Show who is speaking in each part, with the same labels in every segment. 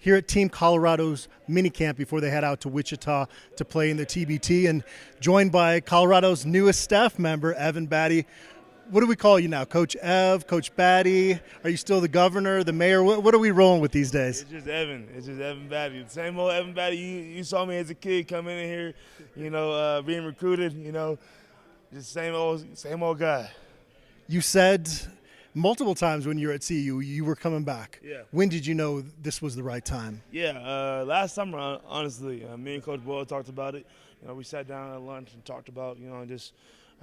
Speaker 1: here at Team Colorado's minicamp before they head out to Wichita to play in the TBT, and joined by Colorado's newest staff member, Evan Batty. What do we call you now? Coach Ev, Coach Batty? Are you still the governor, the mayor? What are we rolling with these days?
Speaker 2: It's just Evan. It's just Evan Batty. The same old Evan Batty you saw me as a kid coming in here, being recruited, just same old guy.
Speaker 1: You said multiple times when you were at CU you were coming back.
Speaker 2: Yeah.
Speaker 1: When did you know this was the right time?
Speaker 2: Yeah, last summer, honestly, me and Coach Boyle talked about it. We sat down at lunch and talked about, just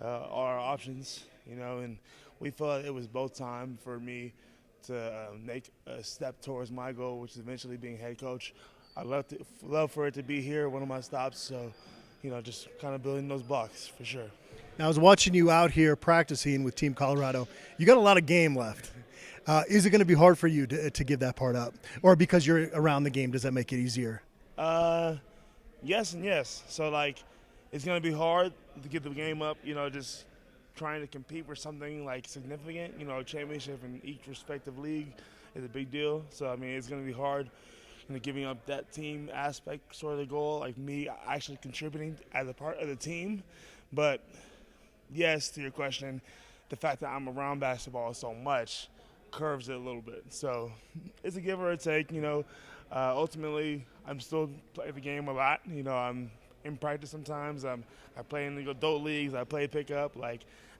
Speaker 2: our options, and we felt it was both time for me to make a step towards my goal, which is eventually being head coach. I'd love for it to be here, one of my stops, so, just kind of building those blocks for sure.
Speaker 1: Now, I was watching you out here practicing with Team Colorado. You got a lot of game left. Is it going to be hard for you to give that part up? Or because you're around the game, does that make it easier?
Speaker 2: Yes and yes. So, it's going to be hard to get the game up, just trying to compete for something, significant. A championship in each respective league is a big deal. So, it's going to be hard, giving up that team aspect, sort of the goal, like me actually contributing as a part of the team. But, yes, to your question, the fact that I'm around basketball so much curves it a little bit. So it's a give or a take, ultimately, I'm still playing the game a lot. I'm in practice sometimes. I play in the adult leagues. I play pickup.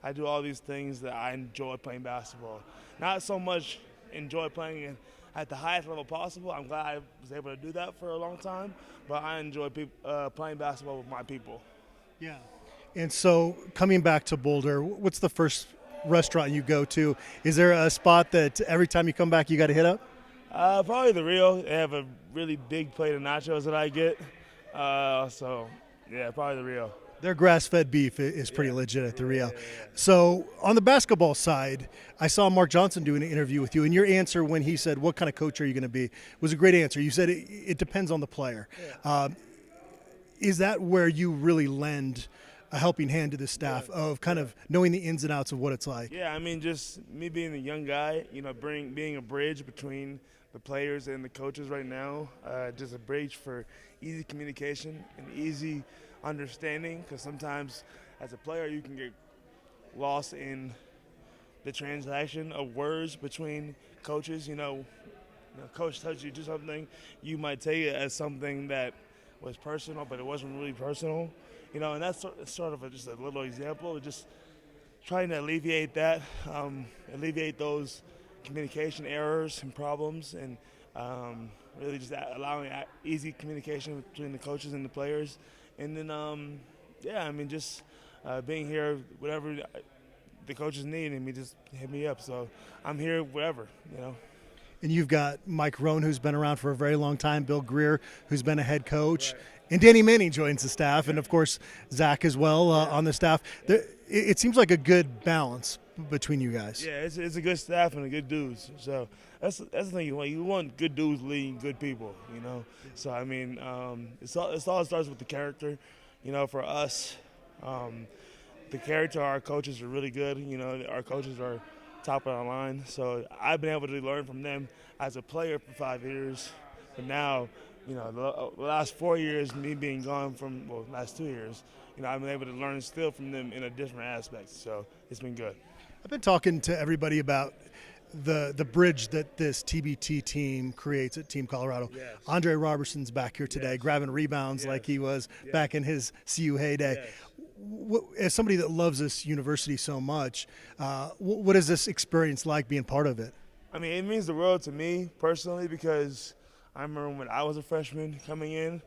Speaker 2: I do all these things that I enjoy playing basketball. Not so much enjoy playing at the highest level possible. I'm glad I was able to do that for a long time, but I enjoy playing basketball with my people.
Speaker 1: Yeah. And so coming back to Boulder, what's the first restaurant you go to? Is there a spot that every time you come back you got to hit up?
Speaker 2: Probably the Rio. They have a really big plate of nachos that I get. Probably the Rio.
Speaker 1: Their grass-fed beef is pretty legit at the Rio. So on the basketball side, I saw Mark Johnson doing an interview with you, and your answer when he said, what kind of coach are you going to be, was a great answer. You said it depends on the player.
Speaker 2: Yeah.
Speaker 1: Is that where you really lend a helping hand to the staff of kind of knowing the ins and outs of what it's like?
Speaker 2: Yeah, just me being a young guy, being a bridge between the players and the coaches right now, just a bridge for easy communication and easy understanding, because sometimes as a player you can get lost in the transaction of words between coaches. Coach tells you to do something, you might take it as something that was personal, but it wasn't really personal. And that's sort of just a little example of just trying to alleviate that, alleviate those communication errors and problems, and really just allowing easy communication between the coaches and the players. And then, just being here, whatever the coaches need, and just hit me up. So I'm here wherever.
Speaker 1: And you've got Mike Rohn, who's been around for a very long time, Bill Greer, who's been a head coach,
Speaker 2: right.
Speaker 1: And Danny Manning joins the staff, and of course Zach as well on the staff. It seems like a good balance between you guys.
Speaker 2: Yeah, it's a good staff and a good dudes. So that's the thing you want. You want good dudes leading good people. So it all starts with the character. For us, the character of our coaches are really good. Our coaches are top of the line. So I've been able to learn from them as a player for 5 years, but now, the last 4 years, me being gone from, last 2 years, I've been able to learn still from them in a different aspect. So it's been good.
Speaker 1: I've been talking to everybody about the bridge that this TBT team creates at Team Colorado.
Speaker 2: Yes.
Speaker 1: Andre Robertson's back here today,
Speaker 2: Yes.
Speaker 1: grabbing rebounds like he was back in his CU heyday.
Speaker 2: Yes.
Speaker 1: As somebody that loves this university so much, what is this experience like being part of it?
Speaker 2: It means the world to me personally, because I remember when I was a freshman coming in,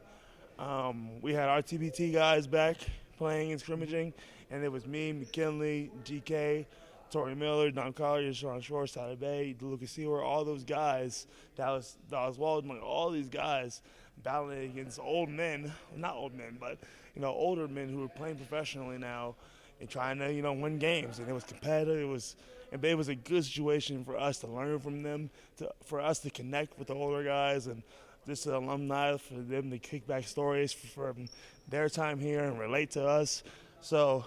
Speaker 2: we had our TBT guys back playing and scrimmaging, and it was me, McKinley, GK, Torrey Miller, Don Collier, Sean Shore, Tyler Bay, Lucas Seaward, all those guys, Dallas Waldman, all these guys battling against old men, not old men, but older men who were playing professionally now and trying to win games. And it was competitive. It was a good situation for us to learn from them, for us to connect with the older guys, and just the alumni, for them to kick back stories from their time here and relate to us. So,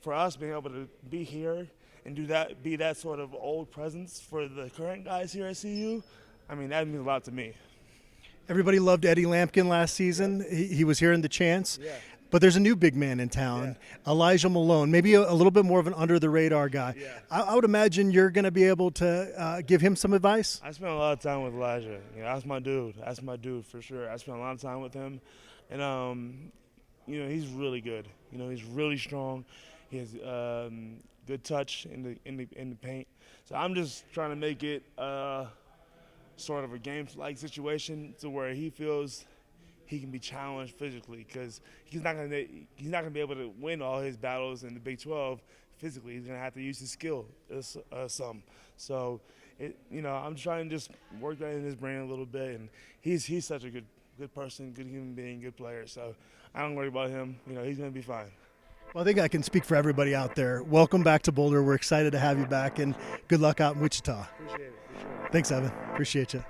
Speaker 2: for us being able to be here and be that sort of old presence for the current guys here at CU, that means a lot to me.
Speaker 1: Everybody loved Eddie Lampkin last season. He was here in the chance.
Speaker 2: Yeah.
Speaker 1: But there's a new big man in town, Elijah Malone, maybe a little bit more of an under-the-radar guy.
Speaker 2: Yeah.
Speaker 1: I would imagine you're going to be able to give him some advice.
Speaker 2: I spent a lot of time with Elijah. You know, that's my dude. That's my dude for sure. I spent a lot of time with him, and you know, he's really good. You know, he's really strong. He has good touch in the paint. So I'm just trying to make it sort of a game-like situation to where he feels he can be challenged physically, because he's not gonna be able to win all his battles in the Big 12 physically. He's gonna have to use his skill some. So, you know, I'm trying to just work that in his brain a little bit, and he's such a good person, good human being, good player. So I don't worry about him. You know, he's gonna be fine.
Speaker 1: Well, I think I can speak for everybody out there. Welcome back to Boulder. We're excited to have you back, and good luck out in Wichita.
Speaker 2: Appreciate it.
Speaker 1: Thanks, Evan. Appreciate you.